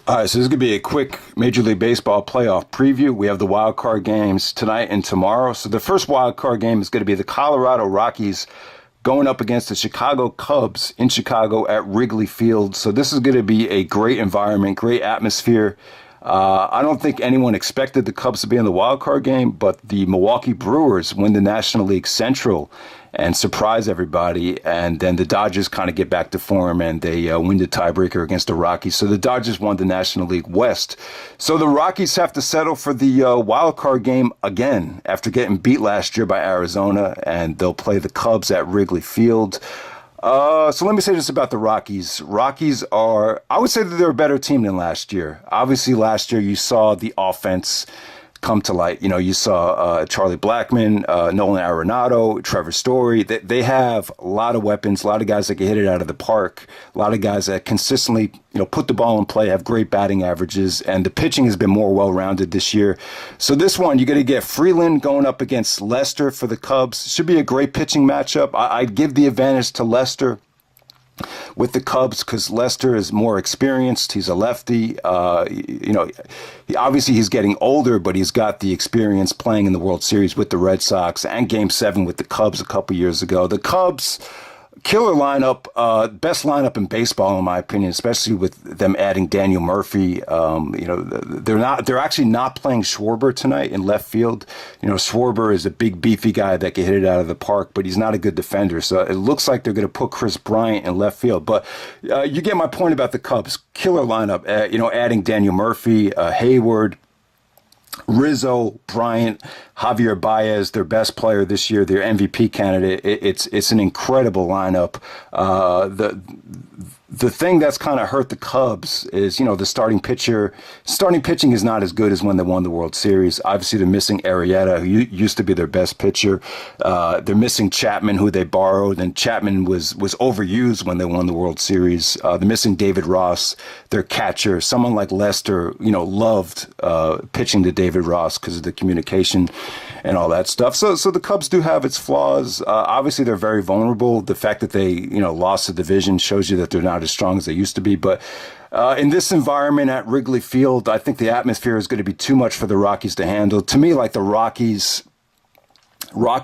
All right, so this is going to be a quick Major League Baseball playoff preview. We have the wild card games tonight and tomorrow. So the first wild card game is going to be the Colorado Rockies going up against the Chicago Cubs in Chicago at Wrigley Field. So this is going to be a great environment, great atmosphere. I don't think anyone expected the Cubs to be in the wild card game, but the Milwaukee Brewers win the National League Central and surprise everybody. And then the Dodgers kind of get back to form and they win the tiebreaker against the Rockies. So the Dodgers won the National League West. So the Rockies have to settle for the wild card game again after getting beat last year by Arizona, and they'll play the Cubs at Wrigley Field. So let me say this about the Rockies. Rockies are, I would say that they're a better team than last year. Obviously, last year you saw the offense come to light. You know, you saw Charlie Blackmon, Nolan Arenado, Trevor Story. They have a lot of weapons, a lot of guys that can hit it out of the park, a lot of guys that consistently, put the ball in play, have great batting averages, and the pitching has been more well-rounded this year. So this one, you're going to get Freeland going up against Lester for the Cubs. Should be a great pitching matchup. I'd give the advantage to Lester with the Cubs because Lester is more experienced. He's a lefty. Obviously he's getting older, but he's got the experience playing in the World Series with the Red Sox and Game 7 with the Cubs a couple years ago. The Cubs, killer lineup, best lineup in baseball, in my opinion, especially with them adding Daniel Murphy. They're actually not playing Schwarber tonight in left field. Schwarber is a big, beefy guy that can hit it out of the park, but he's not a good defender. So it looks like they're going to put Chris Bryant in left field. But you get my point about the Cubs. Killer lineup, adding Daniel Murphy, Hayward, Rizzo, Bryant, Javier Baez, their best player this year, their MVP candidate. It's an incredible lineup. The thing that's kind of hurt the Cubs is, the starting pitcher. Starting pitching is not as good as when they won the World Series. Obviously, they're missing Arrieta, who used to be their best pitcher. They're missing Chapman, who they borrowed, and Chapman was overused when they won the World Series. They're missing David Ross, their catcher. Someone like Lester, loved pitching to David Ross because of the communication and all that stuff. So the Cubs do have its flaws. Obviously, they're very vulnerable. The fact that they, lost the division shows you that they're not as strong as they used to be. But in this environment at Wrigley Field, I think the atmosphere is going to be too much for the Rockies to handle. To me, like the Rockies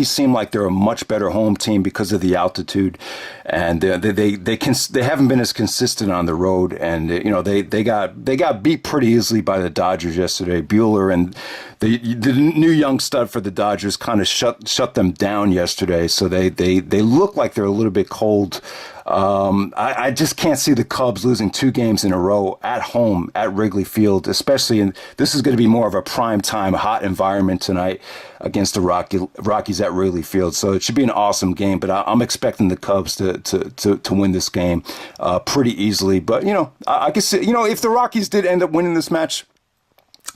seem like they're a much better home team because of the altitude, and they haven't been as consistent on the road. And they got beat pretty easily by the Dodgers yesterday. Buehler and the new young stud for the Dodgers kind of shut them down yesterday. So they look like they're a little bit cold. I just can't see the Cubs losing 2 games in a row at home at Wrigley Field, especially this is going to be more of a prime time hot environment tonight against the Rockies at Wrigley Field. So it should be an awesome game, but I'm expecting the Cubs to win this game pretty easily. But I can see, if the Rockies did end up winning this matchup,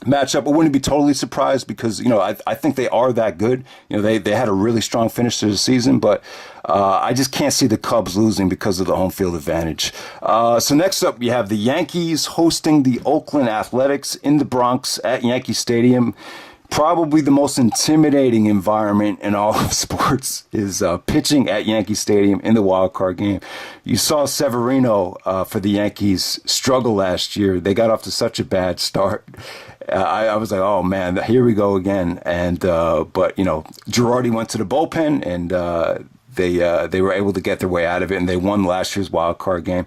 I wouldn't be totally surprised because, I think they are that good. They had a really strong finish to the season, but I just can't see the Cubs losing because of the home field advantage. So next up, we have the Yankees hosting the Oakland Athletics in the Bronx at Yankee Stadium. Probably the most intimidating environment in all of sports is pitching at Yankee Stadium in the wild card game. You saw Severino for the Yankees struggle last year. They got off to such a bad start. I was like, oh man, here we go again. And but Girardi went to the bullpen and they were able to get their way out of it, and they won last year's wild card game.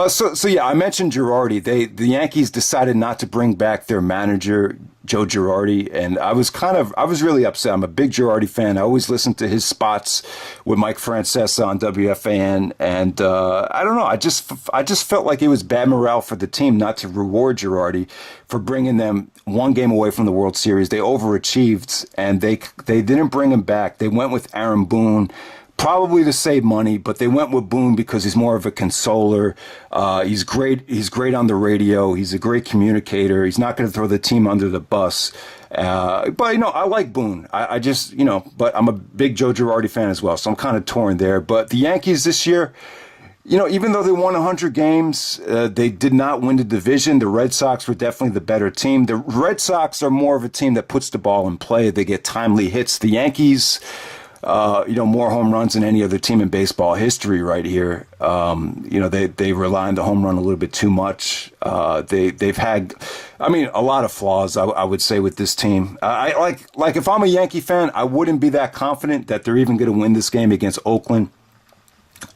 So yeah, I mentioned Girardi. The Yankees decided not to bring back their manager, Joe Girardi, and I was really upset. I'm a big Girardi fan. I always listen to his spots with Mike Francesa on WFAN, and I don't know. I just felt like it was bad morale for the team not to reward Girardi for bringing them 1 game away from the World Series. They overachieved, and they didn't bring him back. They went with Aaron Boone. Probably to save money, but they went with Boone because he's more of a consoler. He's great. He's great on the radio. He's a great communicator. He's not going to throw the team under the bus. But I like Boone. I just but I'm a big Joe Girardi fan as well, so I'm kind of torn there. But the Yankees this year, even though they won 100 games, they did not win the division. The Red Sox were definitely the better team. The Red Sox are more of a team that puts the ball in play. They get timely hits. The Yankees, more home runs than any other team in baseball history right here. They rely on the home run a little bit too much. They've had, a lot of flaws, I would say, with this team. I like if I'm a Yankee fan, I wouldn't be that confident that they're even going to win this game against Oakland.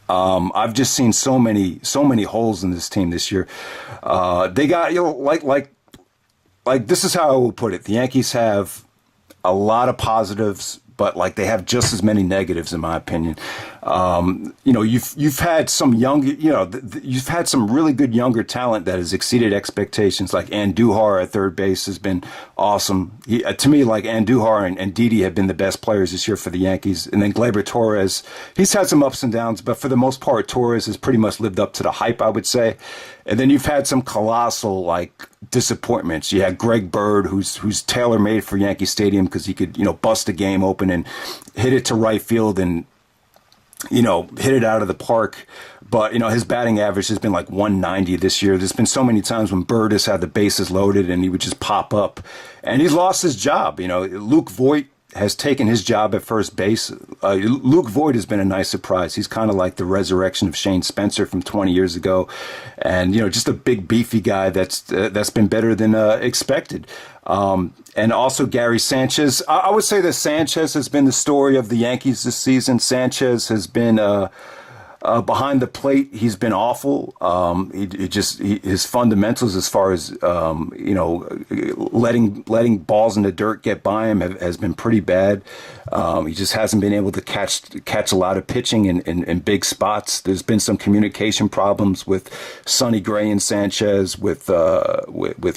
I've just seen so many holes in this team this year. They got, like this is how I would put it. The Yankees have a lot of positives, but like they have just as many negatives, in my opinion. You've had some young, you've had some really good younger talent that has exceeded expectations. Like Andujar at third base has been awesome. To me, like Andujar and Didi have been the best players this year for the Yankees. And then Gleyber Torres, he's had some ups and downs, but for the most part, Torres has pretty much lived up to the hype, I would say. And then you've had some colossal disappointments. You had Greg Bird, who's tailor-made for Yankee Stadium because he could bust a game open and hit it to right field and hit it out of the park. But his batting average has been like 190 this year. There's been so many times when Bird has had the bases loaded and he would just pop up, and he's lost his job. Luke Voit has taken his job at first base. Luke Voit has been a nice surprise. He's kind of like the resurrection of Shane Spencer from 20 years ago, and just a big beefy guy that's been better than expected. And also Gary Sanchez. I would say that Sanchez has been the story of the Yankees this season. Sanchez has been behind the plate, he's been awful. His fundamentals, as far as letting balls in the dirt get by him, has been pretty bad. He just hasn't been able to catch a lot of pitching in big spots. There's been some communication problems with Sonny Gray and Sanchez, with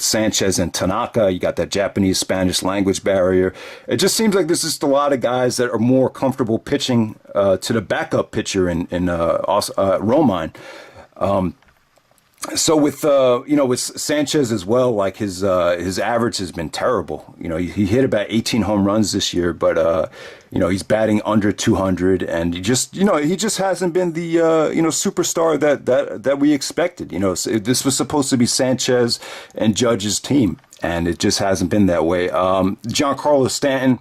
Sanchez and Tanaka. You got that Japanese-Spanish language barrier. It just seems like there's just a lot of guys that are more comfortable pitching to the backup pitcher in Romine. So with Sanchez as well, like his average has been terrible. He hit about 18 home runs this year, but he's batting under 200, and he just hasn't been the superstar that we expected. This was supposed to be Sanchez and Judge's team, and it just hasn't been that way. Giancarlo Stanton.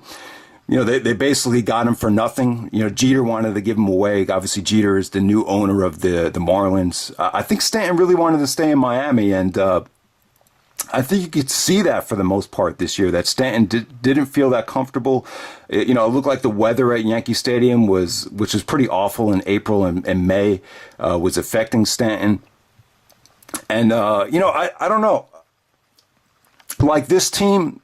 They basically got him for nothing. Jeter wanted to give him away. Obviously, Jeter is the new owner of the Marlins. I think Stanton really wanted to stay in Miami, and I think you could see that for the most part this year, that Stanton didn't feel that comfortable. It looked like the weather at Yankee Stadium which was pretty awful in April and May, was affecting Stanton. And, I don't know. Like this team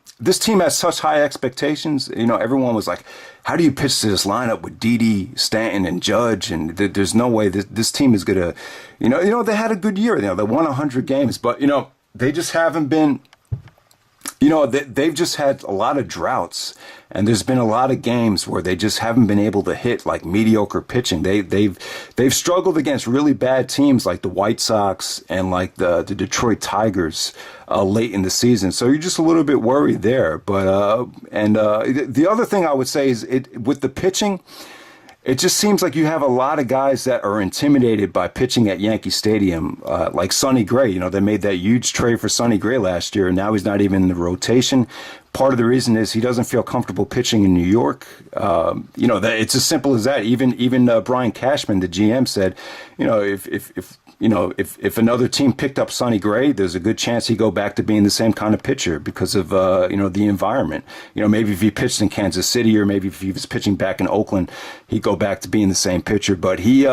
has such high expectations. Everyone was like, how do you pitch to this lineup with Didi, Stanton, and Judge? And there's no way this team is going to, they had a good year. They won 100 games, but, they just haven't been, they've just had a lot of droughts. And there's been a lot of games where they just haven't been able to hit like mediocre pitching. They've struggled against really bad teams like the White Sox and like the Detroit Tigers late in the season. So you're just a little bit worried there. But the other thing I would say is with the pitching, it just seems like you have a lot of guys that are intimidated by pitching at Yankee Stadium, like Sonny Gray. They made that huge trade for Sonny Gray last year, and now he's not even in the rotation. Part of the reason is he doesn't feel comfortable pitching in New York. It's as simple as that. Even Brian Cashman, the GM, said, if another team picked up Sonny Gray, there's a good chance he'd go back to being the same kind of pitcher because of the environment. Maybe if he pitched in Kansas City, or maybe if he was pitching back in Oakland, he'd go back to being the same pitcher. But he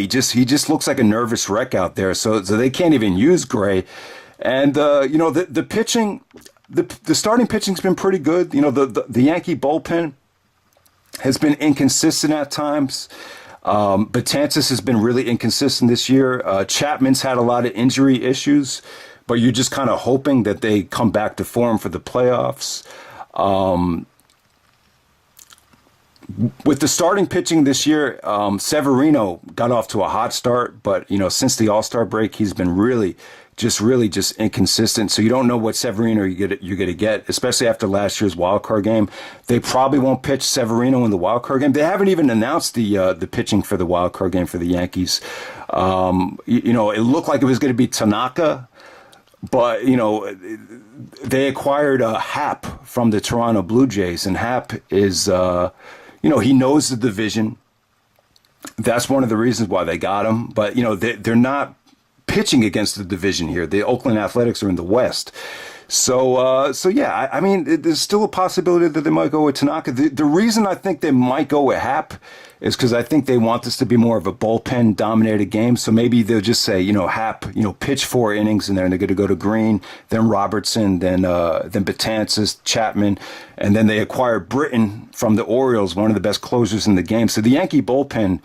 just looks like a nervous wreck out there. So they can't even use Gray. And the pitching. The starting pitching's been pretty good. The Yankee bullpen has been inconsistent at times. Betances has been really inconsistent this year. Chapman's had a lot of injury issues, but you're just kind of hoping that they come back to form for the playoffs. With the starting pitching this year, Severino got off to a hot start, but since the All-Star break, he's been really just inconsistent. So you don't know what Severino you're going to get, especially after last year's wild card game. They probably won't pitch Severino in the wild card game. They haven't even announced the pitching for the wild card game for the Yankees. It looked like it was going to be Tanaka, but they acquired Happ from the Toronto Blue Jays, and Happ is he knows the division. That's one of the reasons why they got him. But, they're not pitching against the division here. The Oakland Athletics are in the West. So yeah, I mean, there's still a possibility that they might go with Tanaka. The reason I think they might go with Happ is because I think they want this to be more of a bullpen dominated game. So maybe they'll just say, Happ, pitch 4 innings and then they're going to go to Green, then Robertson, then Betances, Chapman, and then they acquired Britton from the Orioles, one of the best closers in the game. So the Yankee bullpen,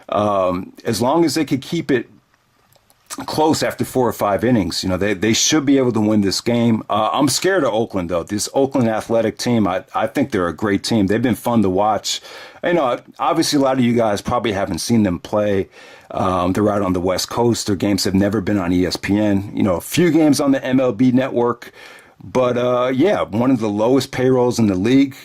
as long as they could keep it close after 4 or 5 innings, they should be able to win this game. I'm scared of Oakland, though. This Oakland Athletic team, I think they're a great team. They've been fun to watch. Obviously a lot of you guys probably haven't seen them play. They're out on the West Coast. Their games have never been on ESPN. A few games on the MLB network. But yeah, one of the lowest payrolls in the league.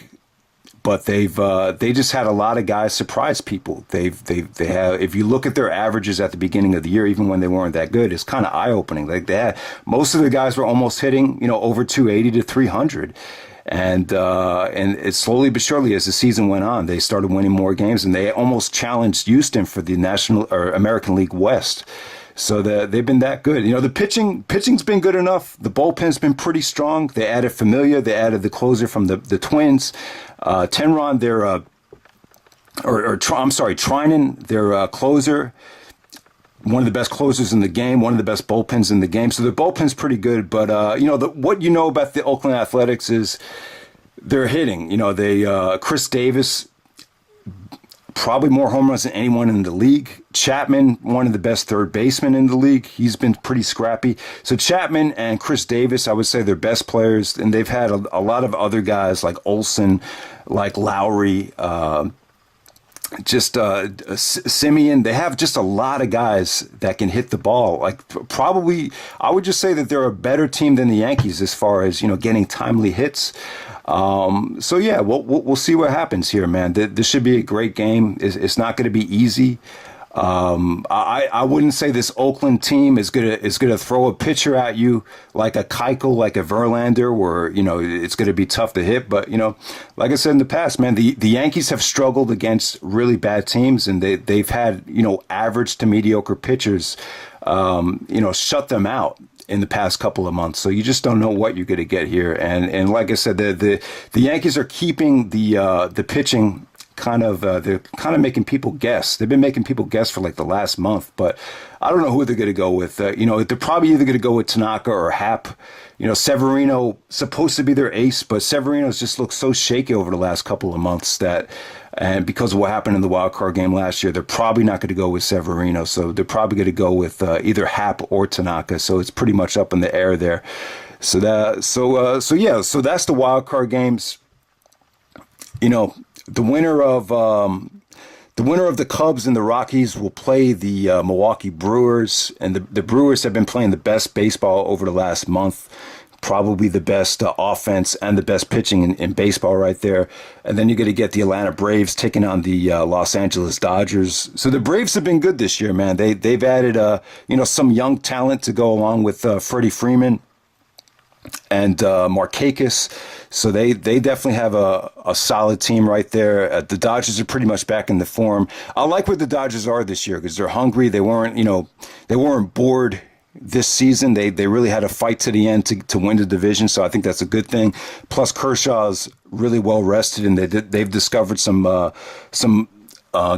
But they just had a lot of guys surprise people. They have, if you look at their averages at the beginning of the year, even when they weren't that good, it's kind of eye opening. Like most of the guys were almost hitting over 280 to 300, and it slowly but surely as the season went on, they started winning more games, and they almost challenged Houston for the National or American League West. So they've been that good. The pitching's been good enough. The bullpen's been pretty strong. They added Familia. They added the closer from the Twins. Tenron, Trinan, their closer. One of the best closers in the game. One of the best bullpens in the game. So the bullpen's pretty good. But, what about the Oakland Athletics is they're hitting. Chris Davis, probably more home runs than anyone in the league. Chapman, one of the best third basemen in the league. He's been pretty scrappy. So Chapman and Chris Davis, I would say they're best players. And they've had a lot of other guys like Olson, like Lowry, Simeon. They have just a lot of guys that can hit the ball. Like probably, I would just say that they're a better team than the Yankees as far as, getting timely hits. So yeah, we'll see what happens here, man. This should be a great game. It's not going to be easy. I wouldn't say this Oakland team is gonna throw a pitcher at you like a Keuchel, like a Verlander, where it's gonna be tough to hit. But like I said in the past, man, the Yankees have struggled against really bad teams, and they've had average to mediocre pitchers, shut them out in the past couple of months. So you just don't know what you're going to get here. And like I said, the Yankees are keeping the pitching they're kind of making people guess. They've been making people guess for like the last month, but I don't know who they're going to go with. They're probably either going to go with Tanaka or Happ. Severino supposed to be their ace, but Severino's just looked so shaky over the last couple of months and because of what happened in the wild card game last year, they're probably not going to go with Severino. So they're probably going to go with either Happ or Tanaka. So it's pretty much up in the air there. So that's the wild card games. The winner of the Cubs and the Rockies will play the Milwaukee Brewers, and the Brewers have been playing the best baseball over the last month. Probably the best offense and the best pitching in baseball right there. And then you're going to get the Atlanta Braves taking on the Los Angeles Dodgers. So the Braves have been good this year, man. They've added some young talent to go along with Freddie Freeman and Markakis. So they definitely have a solid team right there. The Dodgers are pretty much back in the form. I like where the Dodgers are this year because they're hungry. They weren't bored this season. They really had a fight to the end to win the division. So I think that's a good thing. Plus Kershaw's really well rested, and they've discovered some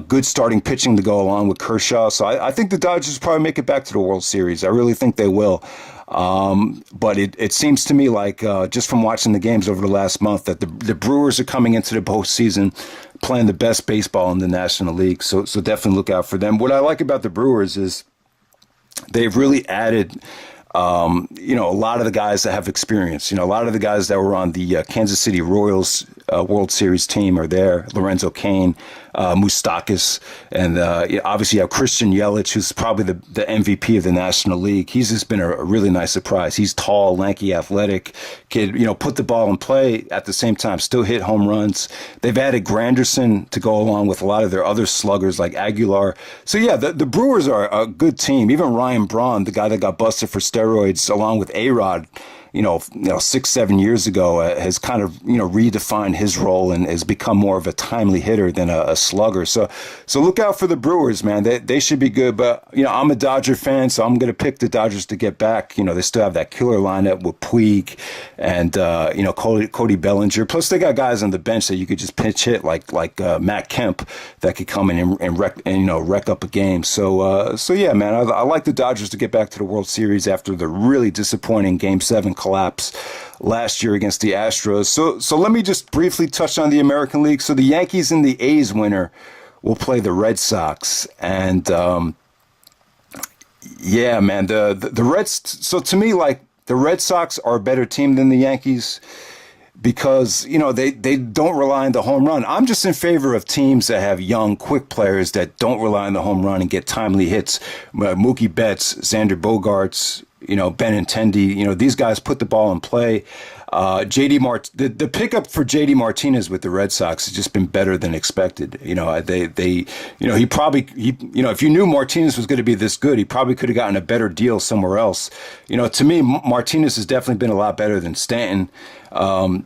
good starting pitching to go along with Kershaw. So I think the Dodgers probably make it back to the World Series. I really think they will. But it seems to me like just from watching the games over the last month that the Brewers are coming into the postseason playing the best baseball in the National League. So definitely look out for them. What I like about the Brewers is they've really added a lot of the guys that have experience. A lot of the guys that were on the Kansas City Royals World Series team are there. Lorenzo Cain, Moustakas, and obviously you have Christian Yelich, who's probably the MVP of the National League. He's just been a really nice surprise. He's tall, lanky, athletic kid. Put the ball in play at the same time, still hit home runs. They've added Granderson to go along with a lot of their other sluggers like Aguilar. So yeah, the Brewers are a good team. Even Ryan Braun, the guy that got busted for steroids, along with A-Rod, 6-7 years ago, has kind of redefined his role and has become more of a timely hitter than a slugger. So look out for the Brewers, man. They should be good. But I'm a Dodger fan, so I'm going to pick the Dodgers to get back. They still have that killer lineup with Puig and Cody Bellinger. Plus, they got guys on the bench that you could just pinch hit like Matt Kemp that could come in and wreck up a game. So yeah, man, I like the Dodgers to get back to the World Series after the really disappointing Game 7 collapse last year against the Astros. So let me just briefly touch on the American League. So the Yankees and the A's winner will play the Red Sox, and yeah, man, the Reds. So to me, like, the Red Sox are a better team than the Yankees, because they don't rely on the home run. I'm just in favor of teams that have young, quick players that don't rely on the home run and get timely hits. Mookie Betts, Xander Bogaerts, Benintendi. These guys put the ball in play. The pickup for JD Martinez with the Red Sox has just been better than expected. If you knew Martinez was going to be this good, he probably could have gotten a better deal somewhere else. To me, Martinez has definitely been a lot better than Stanton. To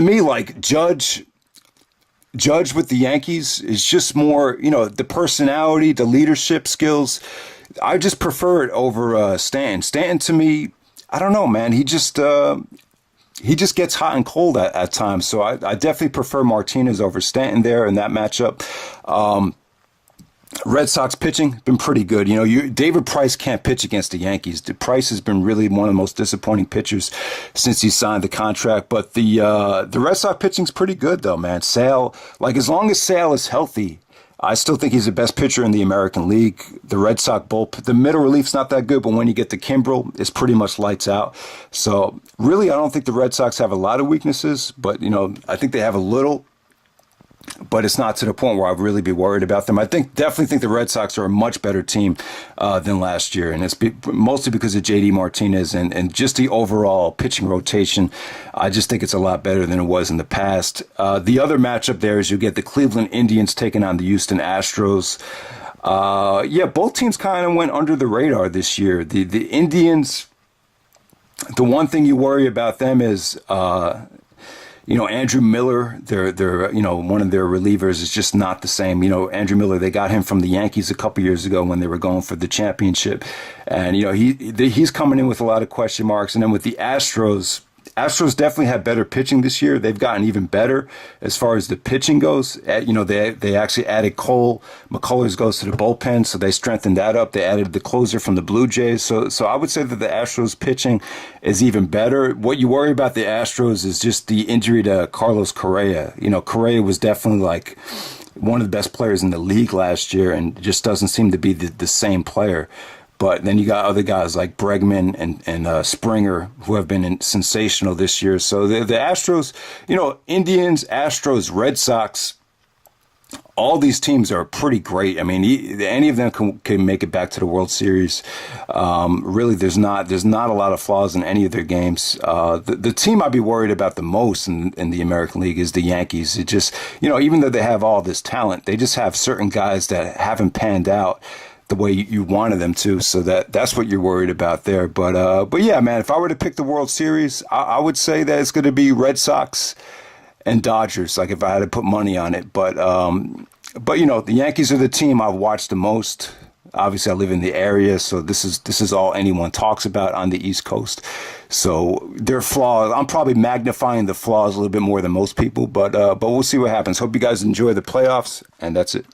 me, like, Judge with the Yankees is just more, the personality, the leadership skills. I just prefer it over Stanton. Stanton, to me, I don't know, man. He just gets hot and cold at times. So I definitely prefer Martinez over Stanton there in that matchup. Red Sox pitching been pretty good. David Price can't pitch against the Yankees. Price has been really one of the most disappointing pitchers since he signed the contract. But the Red Sox pitching's pretty good though, man. Sale, like, as long as Sale is healthy, I still think he's the best pitcher in the American League. The Red Sox bullpen, the middle relief's not that good, but when you get to Kimbrel, it's pretty much lights out. So really, I don't think the Red Sox have a lot of weaknesses, but I think they have a little. But it's not to the point where I'd really be worried about them. Definitely think the Red Sox are a much better team than last year, and it's mostly because of JD Martinez and just the overall pitching rotation. I just think it's a lot better than it was in the past. The other matchup there is you get the Cleveland Indians taking on the Houston Astros. Yeah, both teams kind of went under the radar this year. The Indians, the one thing you worry about them is Andrew Miller, their one of their relievers, is just not the same. Andrew Miller, they got him from the Yankees a couple years ago when they were going for the championship, and he's coming in with a lot of question marks. And then with the Astros definitely had better pitching this year. They've gotten even better as far as the pitching goes. They actually added Cole McCullers goes to the bullpen, so they strengthened that up. They added the closer from the Blue Jays. So I would say that the Astros pitching is even better. What you worry about the Astros is just the injury to Carlos Correa. Correa was definitely like one of the best players in the league last year and just doesn't seem to be the same player. But then you got other guys like Bregman and Springer who have been sensational this year. So the Astros, Indians, Astros, Red Sox, all these teams are pretty great. I mean, any of them can make it back to the World Series. Really, there's not a lot of flaws in any of their games. The team I'd be worried about the most in the American League is the Yankees. It just, even though they have all this talent, they just have certain guys that haven't panned out the way you wanted them to, so that's what you're worried about there. But yeah, man, if I were to pick the World Series, I would say that it's going to be Red Sox and Dodgers, like if I had to put money on it. But the Yankees are the team I've watched the most. Obviously, I live in the area, so this is all anyone talks about on the East Coast. So their flaws, I'm probably magnifying the flaws a little bit more than most people, but we'll see what happens. Hope you guys enjoy the playoffs, and that's it.